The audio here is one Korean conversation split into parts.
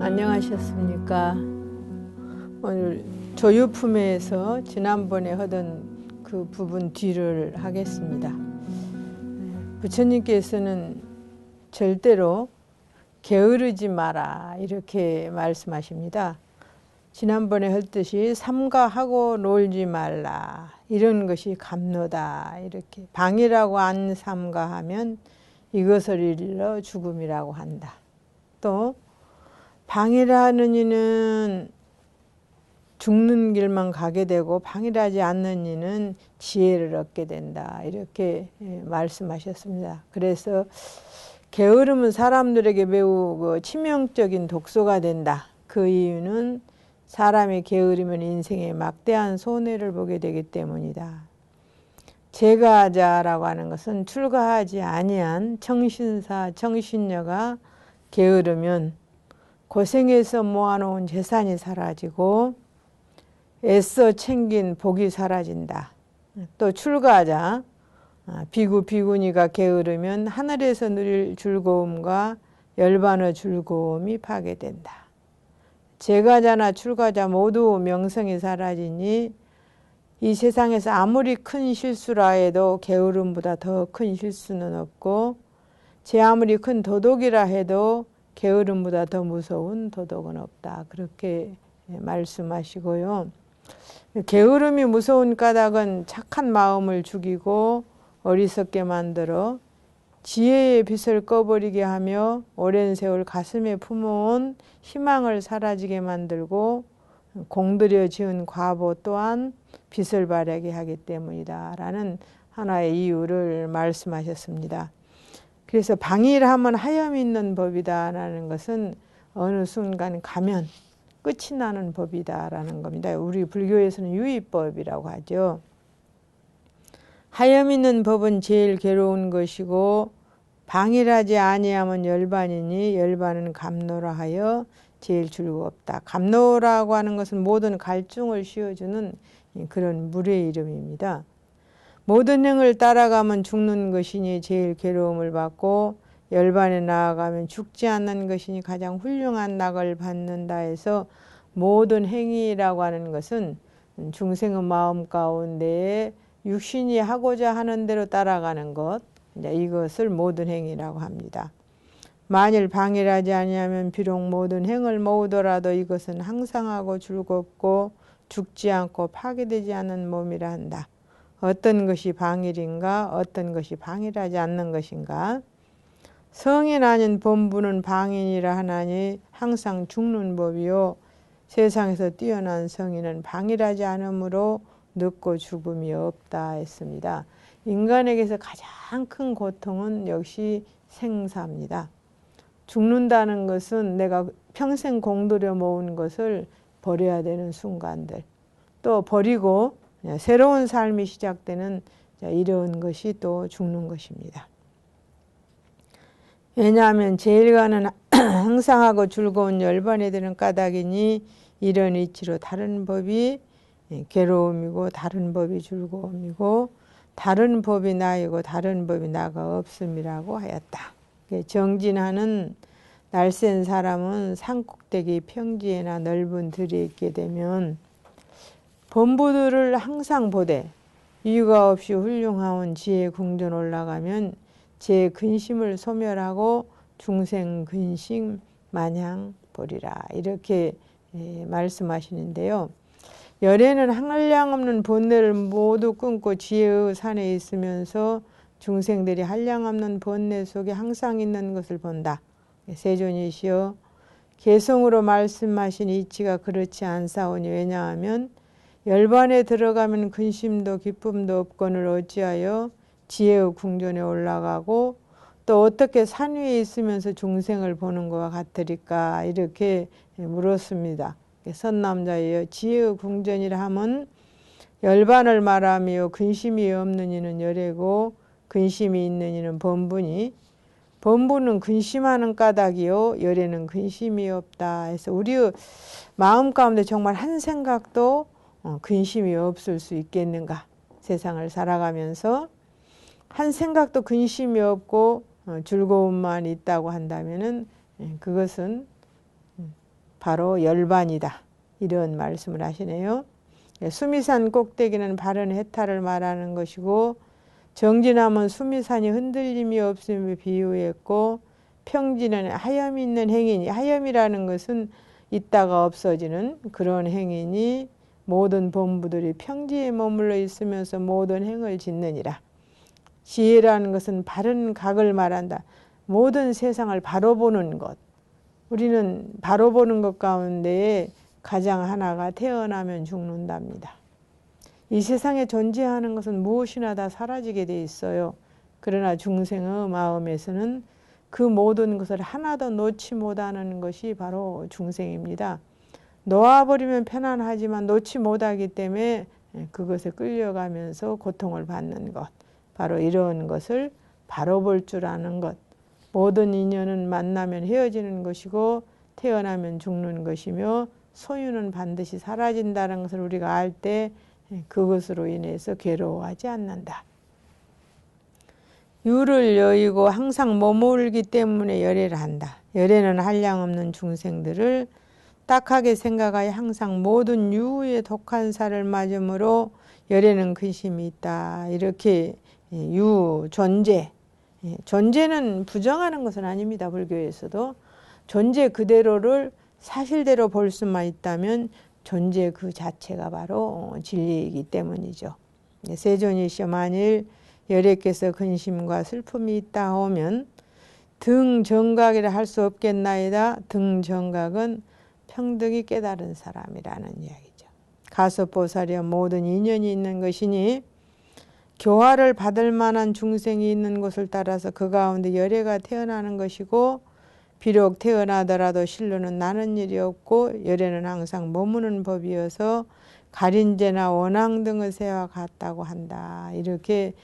안녕하셨습니까? 오늘 조유품에서 지난번에 하던 그 부분 뒤를 하겠습니다. 부처님께서는 절대로 게으르지 마라 이렇게 말씀하십니다. 지난번에 했듯이 삼가하고 놀지 말라 이런 것이 감노다. 이렇게 방이라고 안 삼가하면 이것을 일러 죽음이라고 한다. 또 방이라는 이는 죽는 길만 가게 되고 방이라지 않는 이는 지혜를 얻게 된다. 이렇게 말씀하셨습니다. 그래서 게으름은 사람들에게 매우 치명적인 독소가 된다. 그 이유는 사람이 게으르면 인생에 막대한 손해를 보게 되기 때문이다. 제가자라고 하는 것은 출가하지 아니한 청신사, 청신녀가 게으르면 고생해서 모아놓은 재산이 사라지고 애써 챙긴 복이 사라진다. 또 출가하자 비구, 비구니가 게으르면 하늘에서 누릴 즐거움과 열반의 즐거움이 파괴된다. 제가자나 출가자 모두 명성이 사라지니 이 세상에서 아무리 큰 실수라 해도 게으름보다 더 큰 실수는 없고 제 아무리 큰 도덕이라 해도 게으름보다 더 무서운 도덕은 없다. 그렇게 말씀하시고요. 게으름이 무서운 까닭은 착한 마음을 죽이고 어리석게 만들어 지혜의 빛을 꺼버리게 하며 오랜 세월 가슴에 품어온 희망을 사라지게 만들고 공들여 지은 과보 또한 빛을 발하게 하기 때문이다. 라는 하나의 이유를 말씀하셨습니다. 그래서 방일하면 하염 있는 법이다 라는 것은 어느 순간 가면 끝이 나는 법이다 라는 겁니다. 우리 불교에서는 유의법이라고 하죠. 하염 있는 법은 제일 괴로운 것이고 방일하지 아니하면 열반이니 열반은 감노라 하여 제일 즐겁다. 감노라고 하는 것은 모든 갈증을 씌워주는 그런 물의 이름입니다. 모든 행을 따라가면 죽는 것이니 제일 괴로움을 받고 열반에 나아가면 죽지 않는 것이니 가장 훌륭한 낙을 받는다 해서 모든 행위라고 하는 것은 중생의 마음 가운데에 육신이 하고자 하는 대로 따라가는 것, 이것을 모든 행위라고 합니다. 만일 방일하지 아니하면 비록 모든 행을 모으더라도 이것은 항상하고 즐겁고 죽지 않고 파괴되지 않는 몸이라 한다. 어떤 것이 방일인가? 어떤 것이 방일하지 않는 것인가? 성인 아닌 본부는 방인이라 하나니 항상 죽는 법이요. 세상에서 뛰어난 성인은 방일하지 않으므로 늙고 죽음이 없다 했습니다. 인간에게서 가장 큰 고통은 역시 생사입니다. 죽는다는 것은 내가 평생 공들여 모은 것을 버려야 되는 순간들. 또 버리고 새로운 삶이 시작되는 이런 것이 또 죽는 것입니다. 왜냐하면 제일과는 항상하고 즐거운 열반에 드는 까닭이니 이런 이치로 다른 법이 괴로움이고 다른 법이 즐거움이고 다른 법이 나이고 다른 법이 나가 없음이라고 하였다. 정진하는 날쌘 사람은 산꼭대기 평지에나 넓은 들에 있게 되면 본부들을 항상 보되 이유가 없이 훌륭하온 지혜 궁전 올라가면 제 근심을 소멸하고 중생 근심 마냥 보리라. 이렇게 말씀하시는데요. 열애는 한량없는 번뇌를 모두 끊고 지혜의 산에 있으면서 중생들이 한량없는 번뇌 속에 항상 있는 것을 본다. 세존이시여 개성으로 말씀하신 이치가 그렇지 않사오니 왜냐하면 열반에 들어가면 근심도 기쁨도 없거늘 어찌하여 지혜의 궁전에 올라가고 또 어떻게 산 위에 있으면서 중생을 보는 것과 같으리까 이렇게 물었습니다. 선남자여 지혜의 궁전이라 하면 열반을 말하며 근심이 없는 이는 열애고 근심이 있는 이는 본부니 본부는 근심하는 까닭이요 열애는 근심이 없다 해서 우리의 마음 가운데 정말 한 생각도 근심이 없을 수 있겠는가? 세상을 살아가면서 한 생각도 근심이 없고 즐거움만 있다고 한다면은 그것은 바로 열반이다. 이런 말씀을 하시네요. 수미산 꼭대기는 바른 해탈을 말하는 것이고 정진함은 수미산이 흔들림이 없음을 비유했고 평진은 하염이 있는 행위니 하염이라는 것은 있다가 없어지는 그런 행위니 모든 본부들이 평지에 머물러 있으면서 모든 행을 짓느니라. 지혜라는 것은 바른 각을 말한다. 모든 세상을 바로 보는 것. 우리는 바로 보는 것 가운데 가장 하나가 태어나면 죽는답니다. 이 세상에 존재하는 것은 무엇이나 다 사라지게 돼 있어요. 그러나 중생의 마음에서는 그 모든 것을 하나도 놓지 못하는 것이 바로 중생입니다. 놓아버리면 편안하지만 놓지 못하기 때문에 그것에 끌려가면서 고통을 받는 것. 바로 이런 것을 바로 볼 줄 아는 것. 모든 인연은 만나면 헤어지는 것이고 태어나면 죽는 것이며 소유는 반드시 사라진다는 것을 우리가 알 때 그것으로 인해서 괴로워하지 않는다. 유를 여의고 항상 머물기 때문에 열애를 한다. 열애는 한량없는 중생들을 딱하게 생각하여 항상 모든 유의 독한 살을 맞으므로 열애는 근심이 있다. 이렇게 유, 존재. 존재는 부정하는 것은 아닙니다. 불교에서도. 존재 그대로를 사실대로 볼 수만 있다면 존재 그 자체가 바로 진리이기 때문이죠. 세존이시여 만일 열애께서 근심과 슬픔이 있다 하면 등정각이라 할 수 없겠나이다. 등정각은 평등히 깨달은 사람이라는 이야기죠. 가섭보살이여 모든 인연이 있는 것이니 교화를 받을 만한 중생이 있는 곳을 따라서 그 가운데 열애가 태어나는 것이고 비록 태어나더라도 실로는 나는 일이 없고 열애는 항상 머무는 법이어서 가린재나 원앙 등의 새와 같다고 한다. 이렇게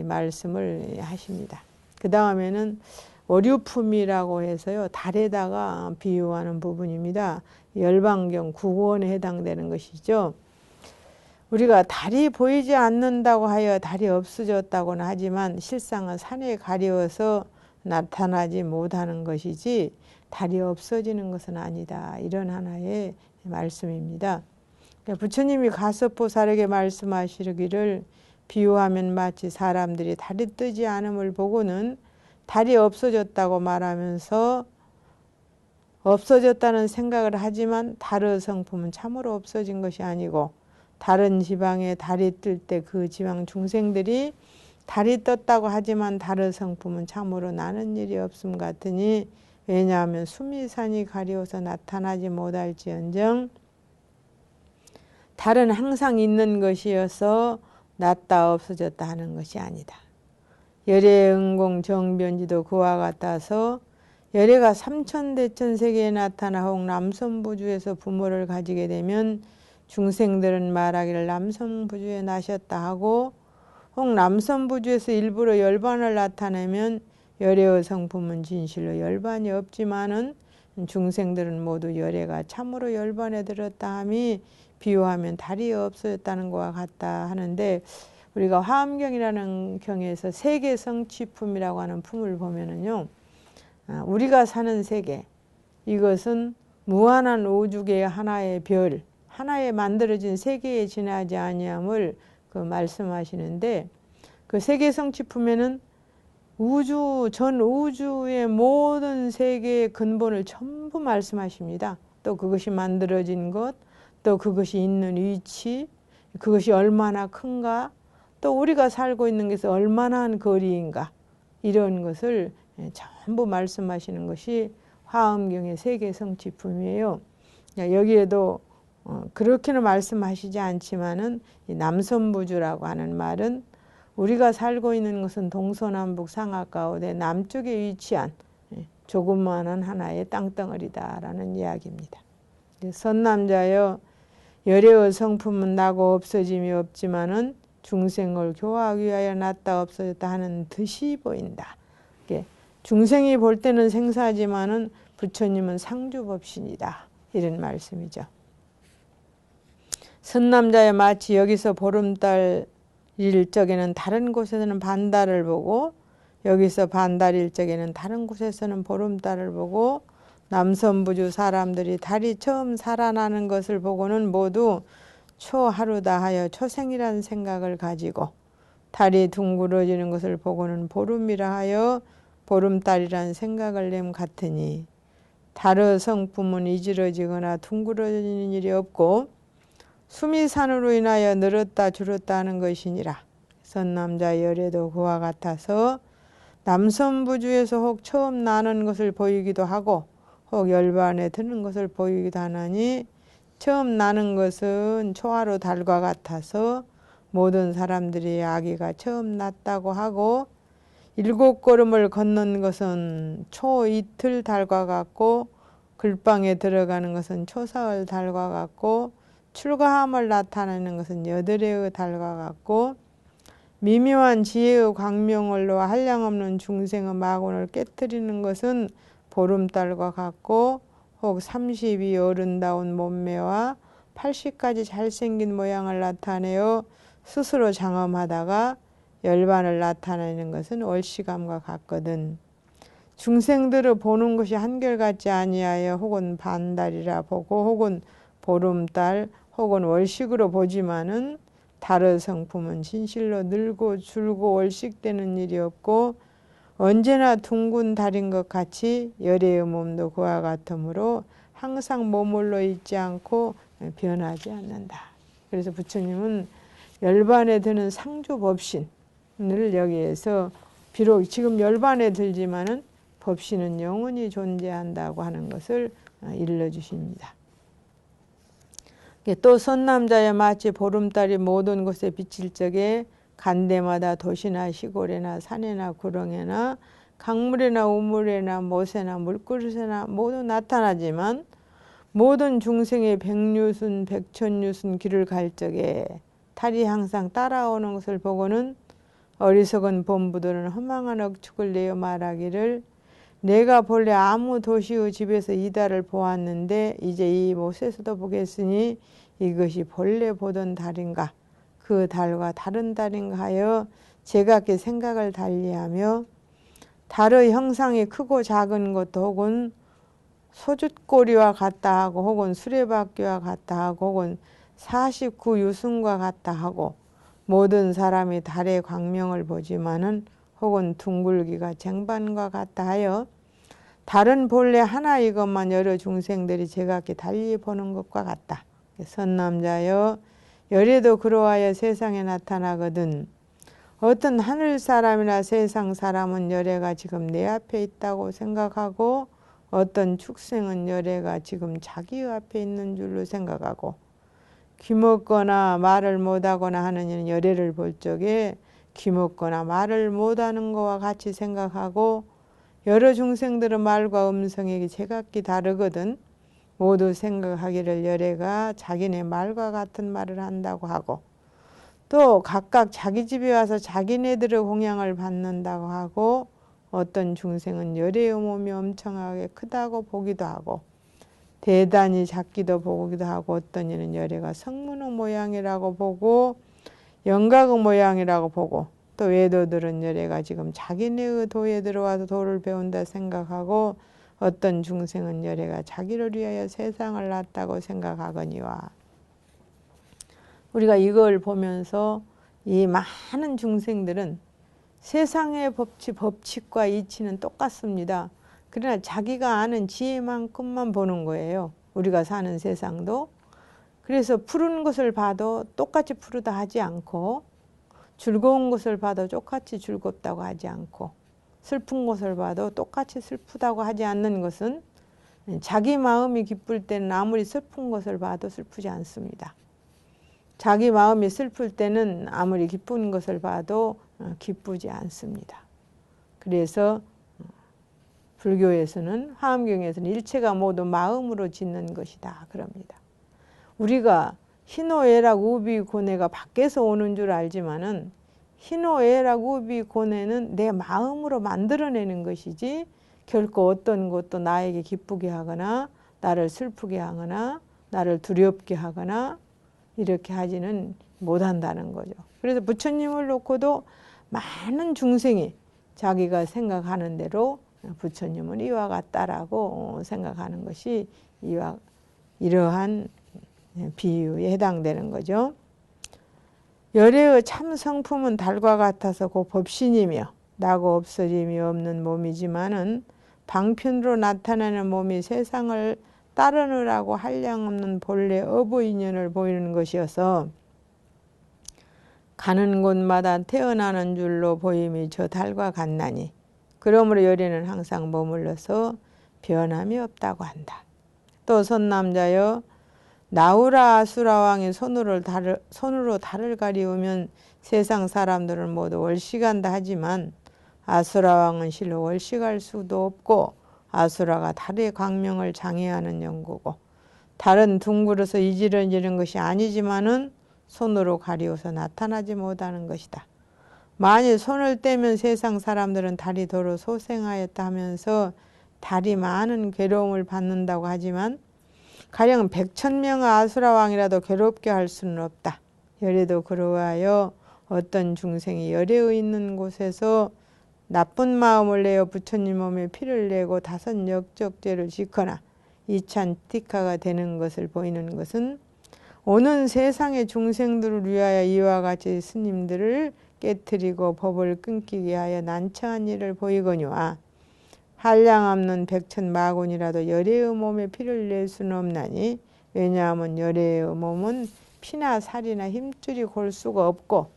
말씀을 하십니다. 그 다음에는 오류품이라고 해서요. 달에다가 비유하는 부분입니다. 열반경 9권에 해당되는 것이죠. 우리가 달이 보이지 않는다고 하여 달이 없어졌다고는 하지만 실상은 산에 가려워서 나타나지 못하는 것이지 달이 없어지는 것은 아니다. 이런 하나의 말씀입니다. 부처님이 가섭보살에게 말씀하시기를 비유하면 마치 사람들이 달이 뜨지 않음을 보고는 달이 없어졌다고 말하면서 없어졌다는 생각을 하지만 달의 성품은 참으로 없어진 것이 아니고 다른 지방에 달이 뜰 때 그 지방 중생들이 달이 떴다고 하지만 달의 성품은 참으로 나는 일이 없음 같으니 왜냐하면 수미산이 가려워서 나타나지 못할지언정 달은 항상 있는 것이어서 났다 없어졌다 하는 것이 아니다. 열애 응공 정변지도 그와 같아서 열애가 삼천대천세계에 나타나 혹 남선부주에서 부모를 가지게 되면 중생들은 말하기를 남선부주에 나셨다 하고 혹 남선부주에서 일부러 열반을 나타내면 열애의 성품은 진실로 열반이 없지만은 중생들은 모두 열애가 참으로 열반에 들었다 함이 비유하면 달이 없어졌다는 것과 같다 하는데 우리가 화엄경이라는 경에서 세계 성취품이라고 하는 품을 보면은요. 우리가 사는 세계 이것은 무한한 우주계의 하나의 별 하나에 만들어진 세계에 지나지 아니함을 말씀하시는데 그 세계 성취품에는 우주 전 우주의 모든 세계의 근본을 전부 말씀하십니다. 또 그것이 만들어진 것, 또 그것이 있는 위치, 그것이 얼마나 큰가, 또 우리가 살고 있는 것이 얼마나 한 거리인가 이런 것을 전부 말씀하시는 것이 화엄경의 세계 성취품이에요. 여기에도 그렇게는 말씀하시지 않지만은 남선부주라고 하는 말은 우리가 살고 있는 것은 동서남북 상하 가운데 남쪽에 위치한 조그마한 하나의 땅덩어리다라는 이야기입니다. 선남자여 열애의 성품은 나고 없어짐이 없지만은 중생을 교화하기 위하여 났다 없어졌다 하는 듯이 보인다. 중생이 볼 때는 생사지만은 부처님은 상주법신이다. 이런 말씀이죠. 선남자여 마치 여기서 보름달일 적에는 다른 곳에서는 반달을 보고 여기서 반달일 적에는 다른 곳에서는 보름달을 보고 남선부주 사람들이 달이 처음 살아나는 것을 보고는 모두 초하루다 하여 초생이라는 생각을 가지고 달이 둥그러지는 것을 보고는 보름이라 하여 보름달이라는 생각을 냄 같으니 달의 성품은 이지러지거나 둥그러지는 일이 없고 숨이 산으로 인하여 늘었다 줄었다 하는 것이니라. 선남자 열애도 그와 같아서 남선부주에서 혹 처음 나는 것을 보이기도 하고 혹 열반에 드는 것을 보이기도 하나니 처음 나는 것은 초하루 달과 같아서 모든 사람들이 아기가 처음 났다고 하고 7걸음을 걷는 것은 초 이틀 달과 같고 글방에 들어가는 것은 초사흘 달과 같고 출가함을 나타내는 것은 여드레의 달과 같고 미묘한 지혜의 광명을로 한량없는 중생의 마군을 깨뜨리는 것은 보름달과 같고 혹 30이 어른다운 몸매와 80까지 잘생긴 모양을 나타내어 스스로 장엄하다가 열반을 나타내는 것은 월시감과 같거든. 중생들을 보는 것이 한결같지 아니하여 혹은 반달이라 보고 혹은 보름달 혹은 월식으로 보지만은 달의 성품은 진실로 늘고 줄고 월식되는 일이 없고 언제나 둥근 달인 것 같이 열애의 몸도 그와 같으므로 항상 머물러 있지 않고 변하지 않는다. 그래서 부처님은 열반에 드는 상주법신을 여기에서 비록 지금 열반에 들지만은 법신은 영원히 존재한다고 하는 것을 일러주십니다. 또 선남자에 마치 보름달이 모든 곳에 비칠 적에 간대마다 도시나 시골에나 산에나 구렁에나 강물에나 우물에나 못에나 물그릇에나 모두 나타나지만 모든 중생의 백류순 백천류순 길을 갈 적에 달이 항상 따라오는 것을 보고는 어리석은 범부들은 허망한 억측을 내어 말하기를 내가 본래 아무 도시의 집에서 이 달을 보았는데 이제 이 못에서도 보겠으니 이것이 본래 보던 달인가 그 달과 다른 달인가 하여 제각기 생각을 달리하며 달의 형상이 크고 작은 것도 혹은 소주꼬리와 같다 하고 혹은 수레바퀴와 같다 하고 혹은 49유승과 같다 하고 모든 사람이 달의 광명을 보지만은 혹은 둥글기가 쟁반과 같다 하여 달은 본래 하나 이것만 여러 중생들이 제각기 달리 보는 것과 같다. 선남자여 열애도 그러하여 세상에 나타나거든 어떤 하늘 사람이나 세상 사람은 열애가 지금 내 앞에 있다고 생각하고 어떤 축생은 열애가 지금 자기 앞에 있는 줄로 생각하고 귀먹거나 말을 못하거나 하는 이는 열애를 볼 적에 귀먹거나 말을 못하는 것과 같이 생각하고 여러 중생들은 말과 음성이 제각기 다르거든 모두 생각하기를 열애가 자기네 말과 같은 말을 한다고 하고 또 각각 자기 집에 와서 자기네들의 공양을 받는다고 하고 어떤 중생은 열애의 몸이 엄청나게 크다고 보기도 하고 대단히 작기도 보기도 하고 어떤 이는 열애가 성문의 모양이라고 보고 영각의 모양이라고 보고 또 외도들은 열애가 지금 자기네의 도에 들어와서 도를 배운다 생각하고 어떤 중생은 열애가 자기를 위하여 세상을 낳았다고 생각하거니와 우리가 이걸 보면서 이 많은 중생들은 세상의 법칙과 이치는 똑같습니다. 그러나 자기가 아는 지혜만큼만 보는 거예요. 우리가 사는 세상도. 그래서 푸른 것을 봐도 똑같이 푸르다 하지 않고 즐거운 것을 봐도 똑같이 즐겁다고 하지 않고 슬픈 것을 봐도 똑같이 슬프다고 하지 않는 것은 자기 마음이 기쁠 때는 아무리 슬픈 것을 봐도 슬프지 않습니다. 자기 마음이 슬플 때는 아무리 기쁜 것을 봐도 기쁘지 않습니다. 그래서 불교에서는 화엄경에서는 일체가 모두 마음으로 짓는 것이다 그럽니다. 우리가 희노애락 우비고뇌가 밖에서 오는 줄 알지만은 희노애락 우비고뇌는 내 마음으로 만들어내는 것이지 결코 어떤 것도 나에게 기쁘게 하거나 나를 슬프게 하거나 나를 두렵게 하거나 이렇게 하지는 못한다는 거죠. 그래서 부처님을 놓고도 많은 중생이 자기가 생각하는 대로 부처님은 이와 같다라고 생각하는 것이 이러한 비유에 해당되는 거죠. 열애의 참 성품은 달과 같아서 곧 법신이며 나고 없어짐이 없는 몸이지만은 방편으로 나타나는 몸이 세상을 따르느라고 한량없는 본래 어부인연을 보이는 것이어서 가는 곳마다 태어나는 줄로 보임이 저 달과 같나니 그러므로 열애는 항상 머물러서 변함이 없다고 한다. 또 선남자여 나우라 아수라왕이 손으로 달을 가리우면 세상 사람들은 모두 월식한다 하지만 아수라왕은 실로 월식할 수도 없고 아수라가 달의 광명을 장애하는 연고고 달은 둥글어서 이지러지는 것이 아니지만은 손으로 가리워서 나타나지 못하는 것이다. 만일 손을 떼면 세상 사람들은 달이 도로 소생하였다 하면서 달이 많은 괴로움을 받는다고 하지만 가령 100,000명의 아수라왕이라도 괴롭게 할 수는 없다. 열애도 그러하여 어떤 중생이 열애의 있는 곳에서 나쁜 마음을 내어 부처님 몸에 피를 내고 다섯 역적죄를 짓거나 이찬티카가 되는 것을 보이는 것은 오는 세상의 중생들을 위하여 이와 같이 스님들을 깨뜨리고 법을 끊기게 하여 난처한 일을 보이거니와 한량없는 백천마군이라도 열애의 몸에 피를 낼 수는 없나니 왜냐하면 열애의 몸은 피나 살이나 힘줄이 골 수가 없고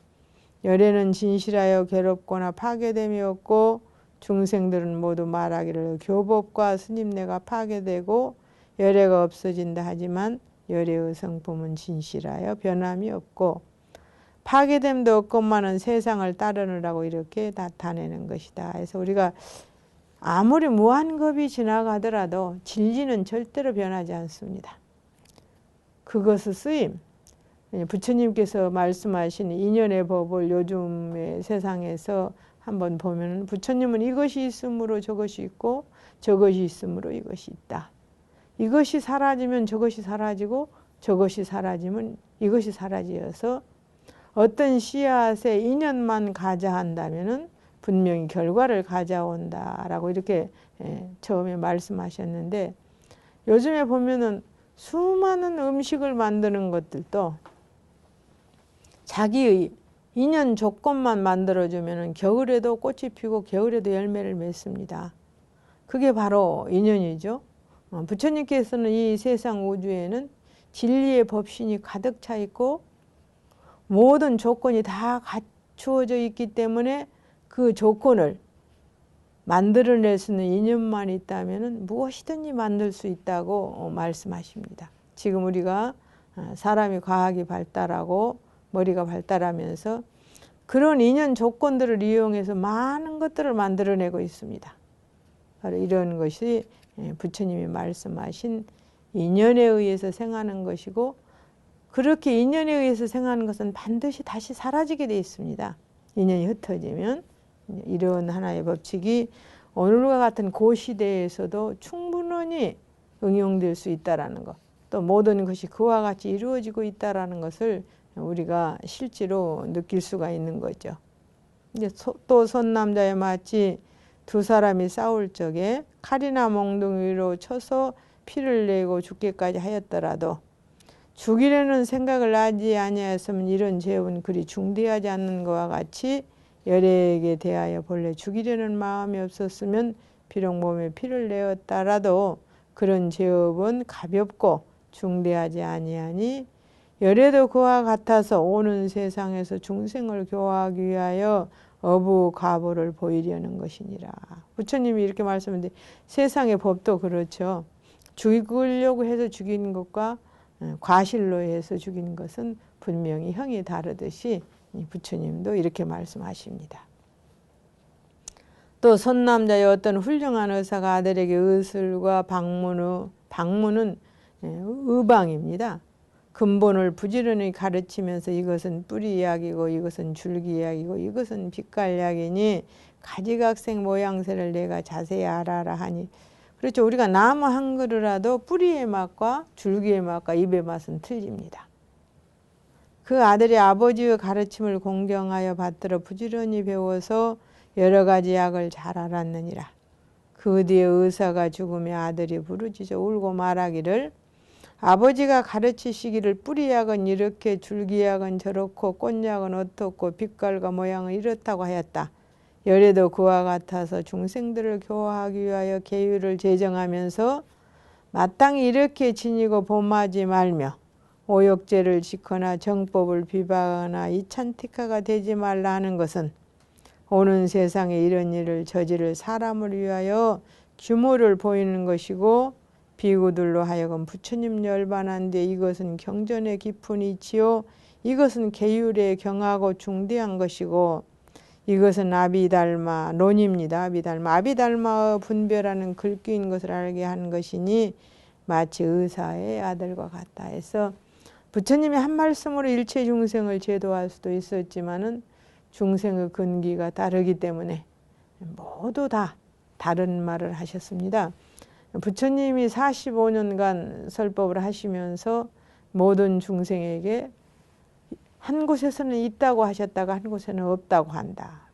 열애는 진실하여 괴롭거나 파괴됨이 없고 중생들은 모두 말하기를 교법과 스님네가 파괴되고 열애가 없어진다 하지만 열애의 성품은 진실하여 변함이 없고 파괴됨도 없건만은 세상을 따르느라고 이렇게 나타내는 것이다. 그래서 우리가 아무리 무한겁이 지나가더라도 진리는 절대로 변하지 않습니다. 그것의 쓰임, 부처님께서 말씀하신 인연의 법을 요즘의 세상에서 한번 보면 부처님은 이것이 있으므로 저것이 있고 저것이 있으므로 이것이 있다. 이것이 사라지면 저것이 사라지고 저것이 사라지면 이것이 사라지어서 어떤 씨앗에 인연만 가져한다면은 분명히 결과를 가져온다라고 이렇게 처음에 말씀하셨는데 요즘에 보면은 수많은 음식을 만드는 것들도 자기의 인연 조건만 만들어주면은 겨울에도 꽃이 피고 겨울에도 열매를 맺습니다. 그게 바로 인연이죠. 부처님께서는 이 세상 우주에는 진리의 법신이 가득 차 있고 모든 조건이 다 갖추어져 있기 때문에 그 조건을 만들어낼 수 있는 인연만 있다면 무엇이든지 만들 수 있다고 말씀하십니다. 지금 우리가 사람이 과학이 발달하고 머리가 발달하면서 그런 인연 조건들을 이용해서 많은 것들을 만들어내고 있습니다. 바로 이런 것이 부처님이 말씀하신 인연에 의해서 생하는 것이고 그렇게 인연에 의해서 생하는 것은 반드시 다시 사라지게 되어 있습니다. 인연이 흩어지면 이런 하나의 법칙이 오늘과 같은 고시대에서도 충분히 응용될 수 있다는 것, 또 모든 것이 그와 같이 이루어지고 있다는 것을 우리가 실제로 느낄 수가 있는 거죠. 이제 또 선남자에 마치 두 사람이 싸울 적에 칼이나 몽둥이로 쳐서 피를 내고 죽기까지 하였더라도 죽이려는 생각을 하지 아니하였으면 이런 죄업은 그리 중대하지 않는 것과 같이 열애에게 대하여 본래 죽이려는 마음이 없었으면 비록 몸에 피를 내었다라도 그런 죄업은 가볍고 중대하지 아니하니 열애도 그와 같아서 오는 세상에서 중생을 교화하기 위하여 어부가보를 보이려는 것이니라. 부처님이 이렇게 말씀하는데 세상의 법도 그렇죠. 죽이려고 해서 죽이는 것과 과실로 해서 죽이는 것은 분명히 형이 다르듯이 부처님도 이렇게 말씀하십니다. 또 선남자의 어떤 훌륭한 의사가 아들에게 의술과 방문은 의방입니다. 근본을 부지런히 가르치면서 이것은 뿌리 이야기고 이것은 줄기 이야기고 이것은 빛깔 이야기니 가지각색 모양새를 내가 자세히 알아라 하니 그렇죠. 우리가 나무 한 그루라도 뿌리의 맛과 줄기의 맛과 잎의 맛은 틀립니다. 그 아들이 아버지의 가르침을 공경하여 받들어 부지런히 배워서 여러 가지 약을 잘 알았느니라. 그 뒤에 의사가 죽으며 아들이 부르짖어 울고 말하기를 아버지가 가르치시기를 뿌리약은 이렇게 줄기약은 저렇고 꽃약은 어떻고 빛깔과 모양은 이렇다고 하였다. 열에도 그와 같아서 중생들을 교화하기 위하여 계율을 제정하면서 마땅히 이렇게 지니고 범하지 말며 오욕죄를 짓거나 정법을 비방하거나 이찬티카가 되지 말라 하는 것은 오는 세상에 이런 일을 저지를 사람을 위하여 규모를 보이는 것이고 비구들로 하여금 부처님 열반한 데 이것은 경전의 깊은 이치요 이것은 계율에 경하고 중대한 것이고 이것은 아비달마 논입니다. 아비달마의 분별하는 글귀인 것을 알게 한 것이니 마치 의사의 아들과 같다 해서 부처님이 한 말씀으로 일체 중생을 제도할 수도 있었지만은 중생의 근기가 다르기 때문에 모두 다 다른 말을 하셨습니다. 부처님이 45년간 설법을 하시면서 모든 중생에게 한 곳에서는 있다고 하셨다가 한 곳에는 없다고 한다.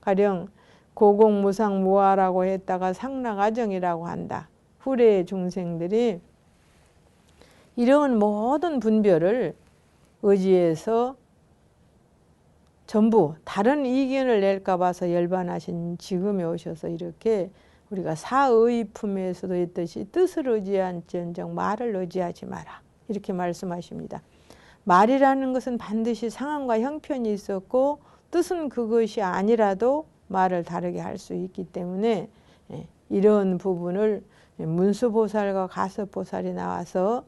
가령 고공무상무아라고 했다가 상락아정이라고 한다. 후래의 중생들이 이런 모든 분별을 의지해서 전부 다른 의견을 낼까 봐서 열반하신 지금에 오셔서 이렇게 우리가 사의품에서도 있듯이 뜻을 의지한지언정 말을 의지하지 마라. 이렇게 말씀하십니다. 말이라는 것은 반드시 상황과 형편이 있었고 뜻은 그것이 아니라도 말을 다르게 할 수 있기 때문에 이런 부분을 문수보살과 가섭보살이 나와서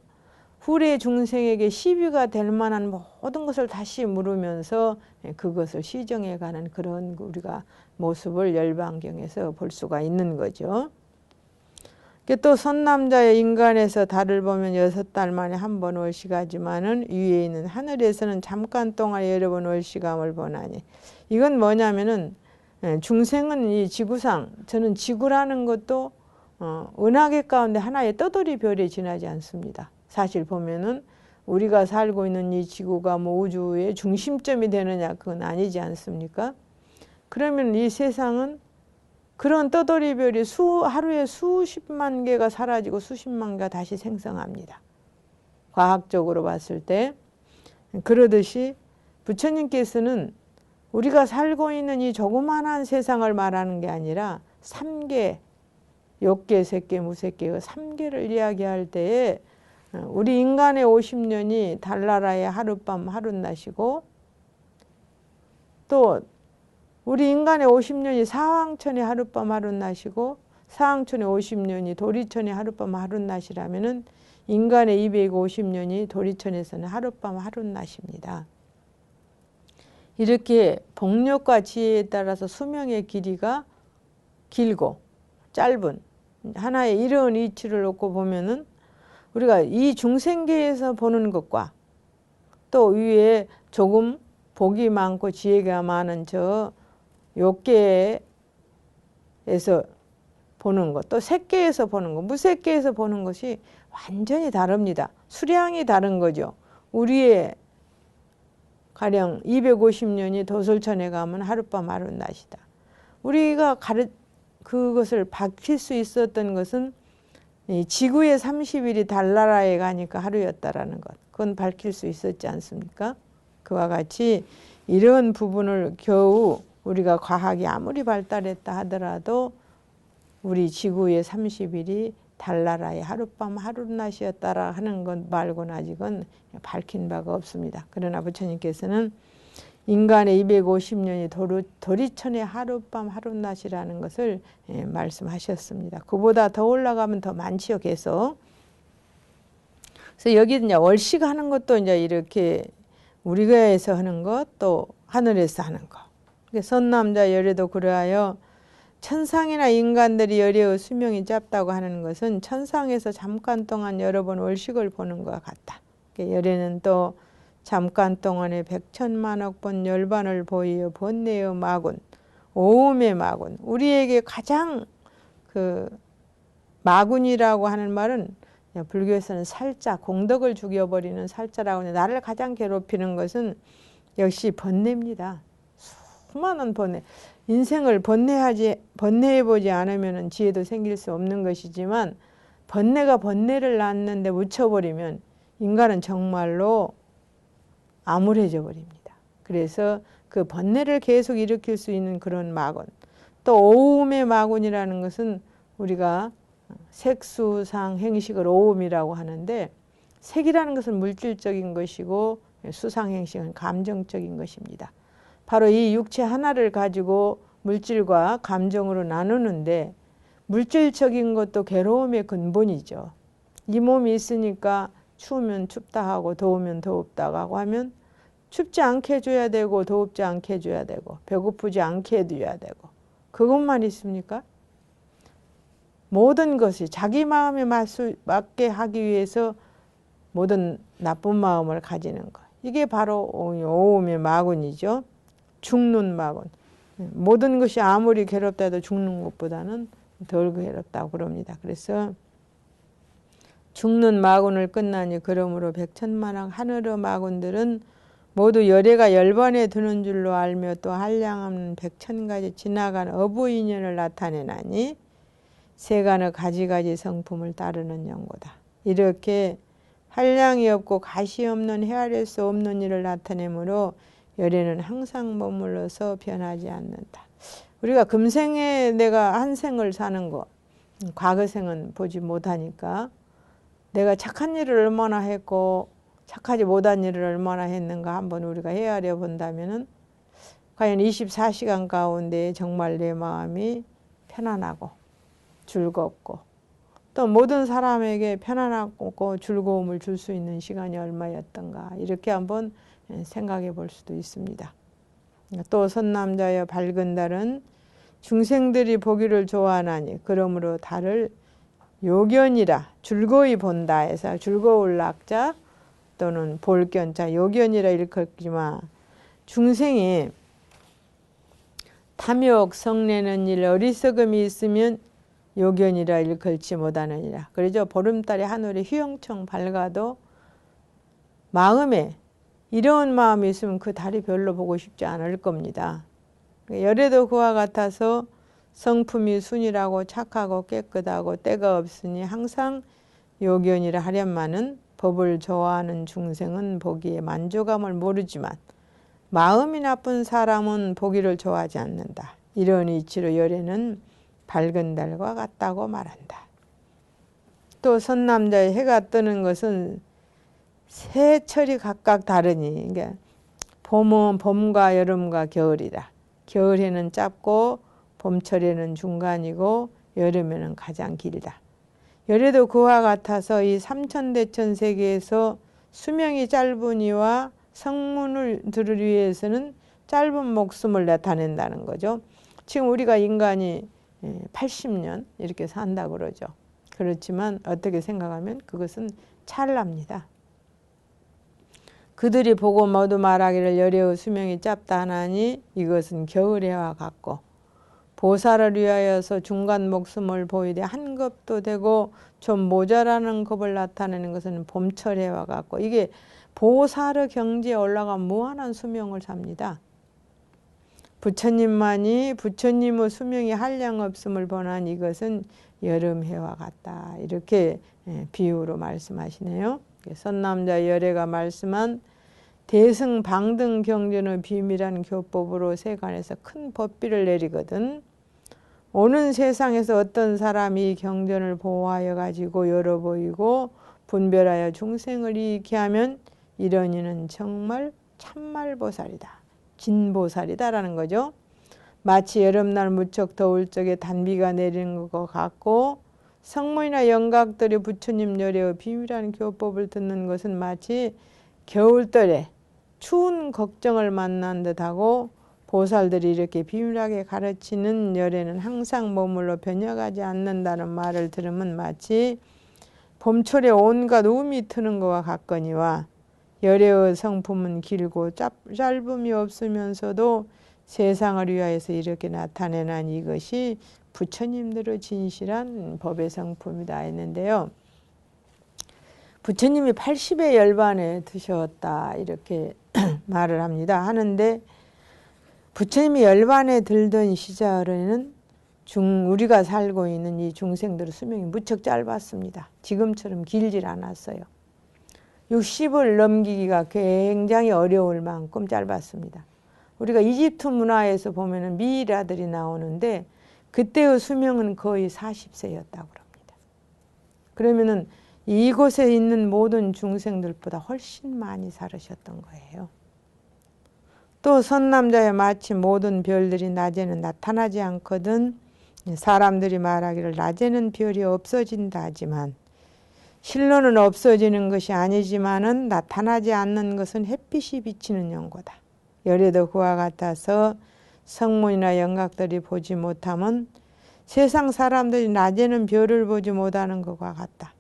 후래 중생에게 시비가 될 만한 모든 것을 다시 물으면서 그것을 시정해가는 그런 우리가 모습을 열반경에서 볼 수가 있는 거죠. 또 선남자의 인간에서 달을 보면 6달 만에 한 번 월시가지만은 위에 있는 하늘에서는 잠깐 동안 여러 번 월시감을 보나니 이건 뭐냐면은 중생은 이 지구상 저는 지구라는 것도 은하계 가운데 하나의 떠돌이 별에 지나지 않습니다. 사실 보면은 우리가 살고 있는 이 지구가 뭐 우주의 중심점이 되느냐 그건 아니지 않습니까? 그러면 이 세상은 그런 떠돌이 별이 하루에 수십만 개가 사라지고 수십만 개가 다시 생성합니다. 과학적으로 봤을 때 그러듯이 부처님께서는 우리가 살고 있는 이 조그만한 세상을 말하는 게 아니라 3계, 욕계, 색계, 무색계 3계를 이야기할 때에 우리 인간의 50년이 달나라의 하룻밤 하룻낮이고 또 우리 인간의 50년이 사왕천의 하룻밤 하룻낮이고 사왕천의 50년이 도리천의 하룻밤 하룻낮이라면은 인간의 250년이 도리천에서는 하룻밤 하룻낮입니다. 이렇게 복력과 지혜에 따라서 수명의 길이가 길고 짧은 하나의 이런 이치를 놓고 보면은 우리가 이 중생계에서 보는 것과 또 위에 조금 복이 많고 지혜가 많은 저 욕계에서 보는 것, 또 색계에서 보는 것, 무색계에서 보는 것이 완전히 다릅니다. 수량이 다른 거죠. 우리의 가령 250년이 도솔천에 가면 하룻밤 하룻낮이다. 우리가 그것을 밝힐 수 있었던 것은 지구의 30일이 달나라에 가니까 하루였다라는 것. 그건 밝힐 수 있었지 않습니까? 그와 같이 이런 부분을 겨우 우리가 과학이 아무리 발달했다 하더라도 우리 지구의 30일이 달나라의 하룻밤 하룻낮이었다라 하는 것 말고는 아직은 밝힌 바가 없습니다. 그러나 부처님께서는 인간의 250년이 도리천의 하룻밤 하룻낮이라는 것을 말씀하셨습니다. 그보다 더 올라가면 더 많지요, 계속. 그래서 여기 이제 월시가 하는 것도 이제 이렇게 우리가에서 하는 것, 또 하늘에서 하는 것. 선남자 열애도 그러하여 천상이나 인간들이 열애의 수명이 짧다고 하는 것은 천상에서 잠깐 동안 여러 번 월식을 보는 것과 같다. 열애는 또 잠깐 동안에 100천만억 번 열반을 보이어 번뇌의 마군, 오음의 마군. 우리에게 가장 그 마군이라고 하는 말은 불교에서는 살자, 공덕을 죽여버리는 살자라고 하는데 나를 가장 괴롭히는 것은 역시 번뇌입니다. 수많은 번뇌, 인생을 번뇌해보지 않으면 지혜도 생길 수 없는 것이지만 번뇌가 번뇌를 낳는데 묻혀버리면 인간은 정말로 암울해져 버립니다. 그래서 그 번뇌를 계속 일으킬 수 있는 그런 마군, 또 오음의 마군이라는 것은 우리가 색수상 행식을 오음이라고 하는데, 색이라는 것은 물질적인 것이고 수상 행식은 감정적인 것입니다. 바로 이 육체 하나를 가지고 물질과 감정으로 나누는데, 물질적인 것도 괴로움의 근본이죠. 이 몸이 있으니까 추우면 춥다 하고 더우면 더웁다 하고 하면 춥지 않게 해줘야 되고 더웁지 않게 해줘야 되고 배고프지 않게 해줘야 되고, 그것만 있습니까? 모든 것이 자기 마음에 맞게 하기 위해서 모든 나쁜 마음을 가지는 것, 이게 바로 오음의 마군이죠. 죽는 마군. 모든 것이 아무리 괴롭다 해도 죽는 것보다는 덜 괴롭다고 그럽니다. 그래서 죽는 마군을 끝나니 그러므로 백천만왕 하늘의 마군들은 모두 열애가 10번에 드는 줄로 알며 또 한량없는 100,000가지 지나간 어부인연을 나타내나니 세간의 가지가지 성품을 따르는 연고다. 이렇게 한량이 없고 가시 없는 헤아릴 수 없는 일을 나타내므로 열애는 항상 머물러서 변하지 않는다. 우리가 금생에 내가 한 생을 사는 거, 과거 생은 보지 못하니까 내가 착한 일을 얼마나 했고 착하지 못한 일을 얼마나 했는가 한번 우리가 헤아려 본다면은 과연 24시간 가운데 정말 내 마음이 편안하고 즐겁고 또 모든 사람에게 편안하고 즐거움을 줄 수 있는 시간이 얼마였던가, 이렇게 한번 생각해 볼 수도 있습니다. 또 선남자여 밝은 달은 중생들이 보기를 좋아하나니 그러므로 달을 요견이라 즐거이 본다 해서 즐거울 낙자 또는 볼견자 요견이라 일컫지만, 중생이 탐욕 성내는 일 어리석음이 있으면 요견이라 일컬지 못하느니라. 그러죠. 보름달에 하늘이 휘영청 밝아도 마음에 이런 마음이 있으면 그 달이 별로 보고 싶지 않을 겁니다. 열애도 그와 같아서 성품이 순이라고 착하고 깨끗하고 때가 없으니 항상 요견이라 하련만은 법을 좋아하는 중생은 보기에 만족함을 모르지만 마음이 나쁜 사람은 보기를 좋아하지 않는다. 이런 이치로 열애는 밝은 달과 같다고 말한다. 또 선남자의 해가 뜨는 것은 세 철이 각각 다르니, 그러니까 봄은 봄과 여름과 겨울이다. 겨울에는 짧고 봄철에는 중간이고 여름에는 가장 길다. 열애도 그와 같아서 이 삼천대천 세계에서 수명이 짧으니와 성문을 들으기 위해서는 짧은 목숨을 나타낸다는 거죠. 지금 우리가 인간이 80년 이렇게 산다고 그러죠. 그렇지만 어떻게 생각하면 그것은 찰나입니다. 그들이 보고 모두 말하기를 열애의 수명이 짧다 하나니 이것은 겨울해와 같고, 보살을 위하여서 중간 목숨을 보이되 한 겁도 되고 좀 모자라는 겁을 나타내는 것은 봄철해와 같고, 이게 보살의 경지에 올라가 무한한 수명을 삽니다. 부처님만이 부처님의 수명이 한량 없음을 보난 이것은 여름해와 같다. 이렇게 비유로 말씀하시네요. 선남자 열애가 말씀한 대승방등 경전의 비밀한 교법으로 세간에서 큰 법비를 내리거든 오는 세상에서 어떤 사람이 경전을 보호하여 가지고 열어 보이고 분별하여 중생을 이익케 하면 이런 이는 정말 참말보살이다. 진보살이다라는 거죠. 마치 여름날 무척 더울 적에 단비가 내리는 것 같고, 성문이나 영각들이 부처님 열애의 비밀한 교법을 듣는 것은 마치 겨울철에 추운 걱정을 만난 듯하고, 보살들이 이렇게 비밀하게 가르치는 열애는 항상 머물러 변해가지 않는다는 말을 들으면 마치 봄철에 온갖 움이 트는 것과 같거니와, 열애의 성품은 길고 짧음이 없으면서도 세상을 위하여서 이렇게 나타내는 이것이 부처님들의 진실한 법의 성품이다 했는데요. 부처님이 80의 열반에 드셨다 이렇게 말을 합니다. 하는데 부처님이 열반에 들던 시절에는 우리가 살고 있는 이 중생들의 수명이 무척 짧았습니다. 지금처럼 길질 않았어요. 60을 넘기기가 굉장히 어려울 만큼 짧았습니다. 우리가 이집트 문화에서 보면은 미이라들이 나오는데 그때의 수명은 거의 40세였다고 합니다. 그러면은 이곳에 있는 모든 중생들보다 훨씬 많이 살으셨던 거예요. 또 선남자에 마치 모든 별들이 낮에는 나타나지 않거든 사람들이 말하기를 낮에는 별이 없어진다 하지만 실로는 없어지는 것이 아니지만은 나타나지 않는 것은 햇빛이 비치는 연고다. 열에도 그와 같아서 성문이나 영각들이 보지 못하면 세상 사람들이 낮에는 별을 보지 못하는 것과 같다.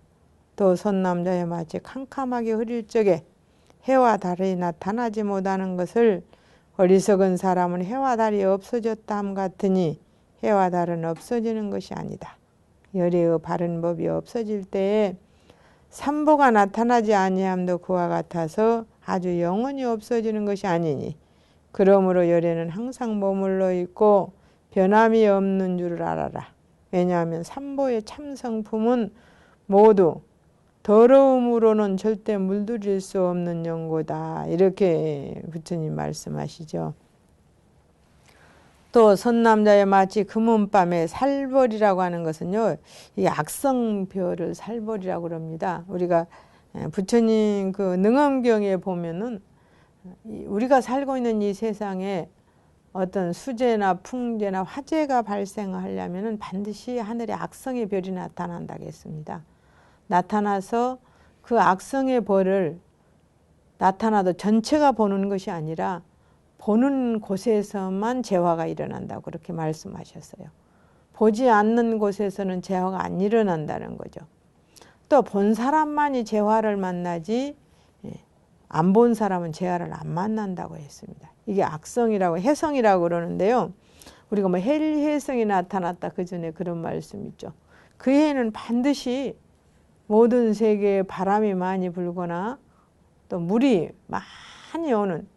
또 선남자에 마치 캄캄하게 흐릴 적에 해와 달이 나타나지 못하는 것을 어리석은 사람은 해와 달이 없어졌다 함 같으니 해와 달은 없어지는 것이 아니다. 열의 바른 법이 없어질 때에 삼보가 나타나지 아니함도 그와 같아서 아주 영원히 없어지는 것이 아니니 그러므로 열에는 항상 머물러 있고 변함이 없는 줄을 알아라. 왜냐하면 삼보의 참성품은 모두 더러움으로는 절대 물들일 수 없는 연고다. 이렇게 부처님 말씀하시죠. 또 선남자에 마치 금은밤에 살벌이라고 하는 것은요, 이 악성별을 살벌이라고 합니다. 우리가 부처님 그 능엄경에 보면은 우리가 살고 있는 이 세상에 어떤 수재나 풍재나 화재가 발생하려면은 반드시 하늘에 악성의 별이 나타난다고 했습니다. 나타나서 그 악성의 벌을 나타나도 전체가 보는 것이 아니라 보는 곳에서만 재화가 일어난다고 그렇게 말씀하셨어요. 보지 않는 곳에서는 재화가 안 일어난다는 거죠. 또 본 사람만이 재화를 만나지 안 본 사람은 재화를 안 만난다고 했습니다. 이게 악성이라고 해성이라고 그러는데요. 우리가 뭐 헬리해성이 나타났다 그 전에 그런 말씀 있죠. 그 해에는 반드시 모든 세계에 바람이 많이 불거나 또 물이 많이 오는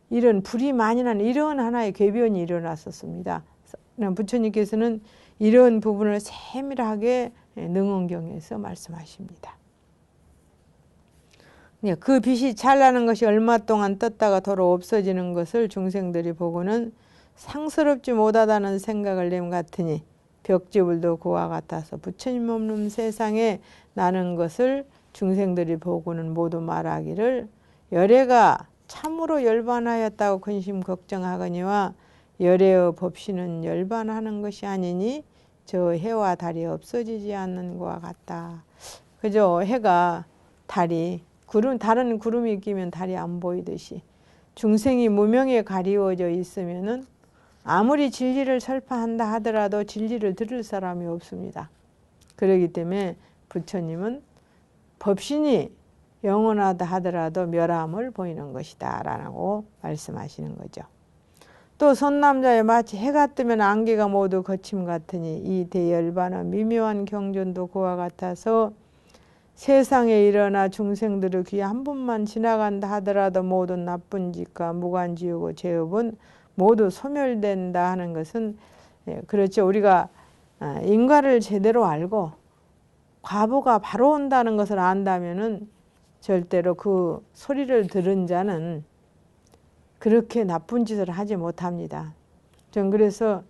이런 불이 많이 나는 이런 하나의 궤변이 일어났었습니다. 부처님께서는 이런 부분을 세밀하게 능엄경에서 말씀하십니다. 그 빛이 찬란한 것이 얼마 동안 떴다가 도로 없어지는 것을 중생들이 보고는 상스럽지 못하다는 생각을 님 같으니 벽지불도 그와 같아서 부처님 없는 세상에 나는 것을 중생들이 보고는 모두 말하기를 열애가 참으로 열반하였다고 근심 걱정하거니와 열애의 법신은 열반하는 것이 아니니 저 해와 달이 없어지지 않는 것과 같다. 그저 해가 달이 다른 구름이 끼면 달이 안 보이듯이 중생이 무명에 가리워져 있으면은 아무리 진리를 설파한다 하더라도 진리를 들을 사람이 없습니다. 그렇기 때문에 부처님은 법신이 영원하다 하더라도 멸함을 보이는 것이다 라고 말씀하시는 거죠. 또 선남자에 마치 해가 뜨면 안개가 모두 거침 같으니 이 대열반의 미묘한 경전도 그와 같아서 세상에 일어나 중생들의 귀에 한 번만 지나간다 하더라도 모든 나쁜 짓과 무관지우고 죄업은 모두 소멸된다 하는 것은 그렇죠. 우리가 인과를 제대로 알고 과보가 바로 온다는 것을 안다면은 절대로 그 소리를 들은 자는 그렇게 나쁜 짓을 하지 못합니다. 전 그래서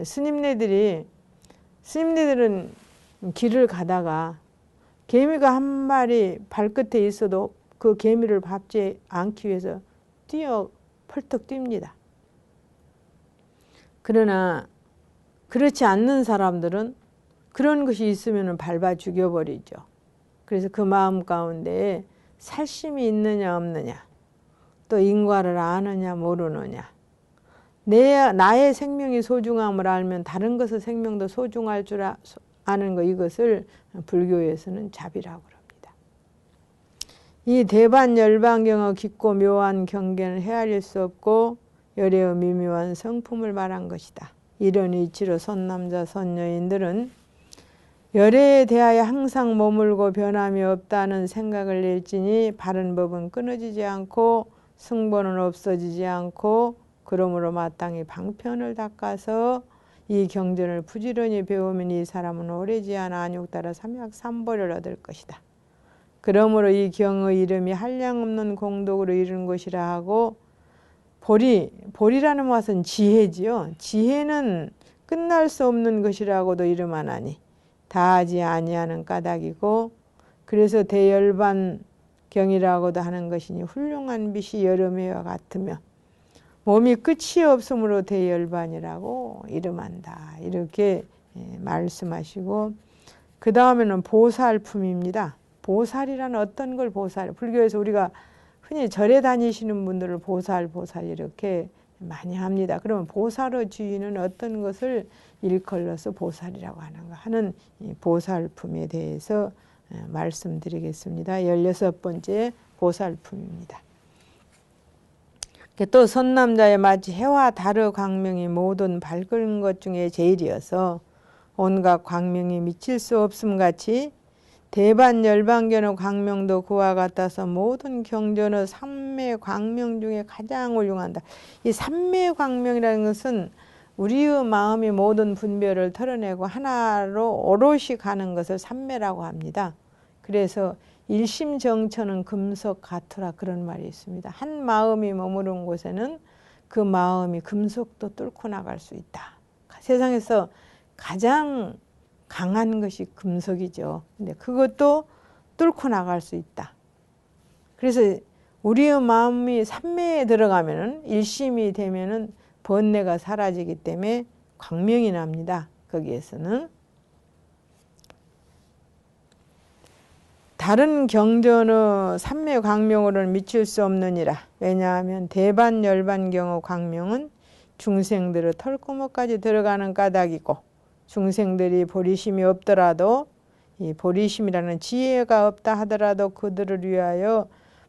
스님네들은 길을 가다가 개미가 한 마리 발끝에 있어도 그 개미를 밟지 않기 위해서 펄떡 뜁니다. 그러나 그렇지 않는 사람들은 그런 것이 있으면 밟아 죽여버리죠. 그래서 그 마음 가운데 살심이 있느냐 없느냐, 또 인과를 아느냐 모르느냐, 나의 생명이 소중함을 알면 다른 것의 생명도 소중할 줄 아는 것, 이것을 불교에서는 자비라고 합니다. 이 대반열반경의 깊고 묘한 경계는 헤아릴 수 없고 열애의 미묘한 성품을 말한 것이다. 이런 이치로 선남자 선여인들은 열애에 대하여 항상 머물고 변함이 없다는 생각을 낼지니 바른 법은 끊어지지 않고 승보는 없어지지 않고 그러므로 마땅히 방편을 닦아서 이 경전을 부지런히 배우면 이 사람은 오래지 않아 안욕 따라 삼약삼보를 얻을 것이다. 그러므로 이 경의 이름이 한량없는 공덕으로 이루는 것이라 하고, 보리라는 것은 지혜지요. 지혜는 끝날 수 없는 것이라고도 이름하나니 다하지 아니하는 까닭이고, 그래서 대열반경이라고도 하는 것이니 훌륭한 빛이 여름해와 같으며 몸이 끝이 없으므로 대열반이라고 이름한다. 이렇게 말씀하시고, 그 다음에는 보살품입니다. 보살이라는 어떤 걸 불교에서 우리가 흔히 절에 다니시는 분들을 보살 이렇게 많이 합니다. 그러면 보살의 주인은 어떤 것을 일컬어서 보살이라고 하는 이 보살품에 대해서 말씀드리겠습니다. 16번째 보살품입니다. 또 선남자의 마치 해와 달의 광명이 모든 밝은 것 중에 제일이어서 온갖 광명이 미칠 수 없음 같이 대반열반견의 광명도 그와 같아서 모든 경전의 삼매 광명 중에 가장 훌륭한다. 이 삼매 광명이라는 것은 우리의 마음이 모든 분별을 털어내고 하나로 오롯이 가는 것을 삼매라고 합니다. 그래서 일심정천은 금속 같으라 그런 말이 있습니다. 한 마음이 머무른 곳에는 그 마음이 금속도 뚫고 나갈 수 있다. 세상에서 가장 강한 것이 금속이죠. 근데 그것도 뚫고 나갈 수 있다. 그래서 우리의 마음이 삼매에 들어가면은 일심이 되면은 번뇌가 사라지기 때문에 광명이 납니다. 거기에서는 다른 경전의 삼매 광명으로는 미칠 수 없느니라. 왜냐하면 대반열반경의 광명은 중생들의 털구멍까지 들어가는 까닭이고, 중생들이 보리심이 없더라도 이 보리심이라는 지혜가 없다 하더라도 그들을 위하여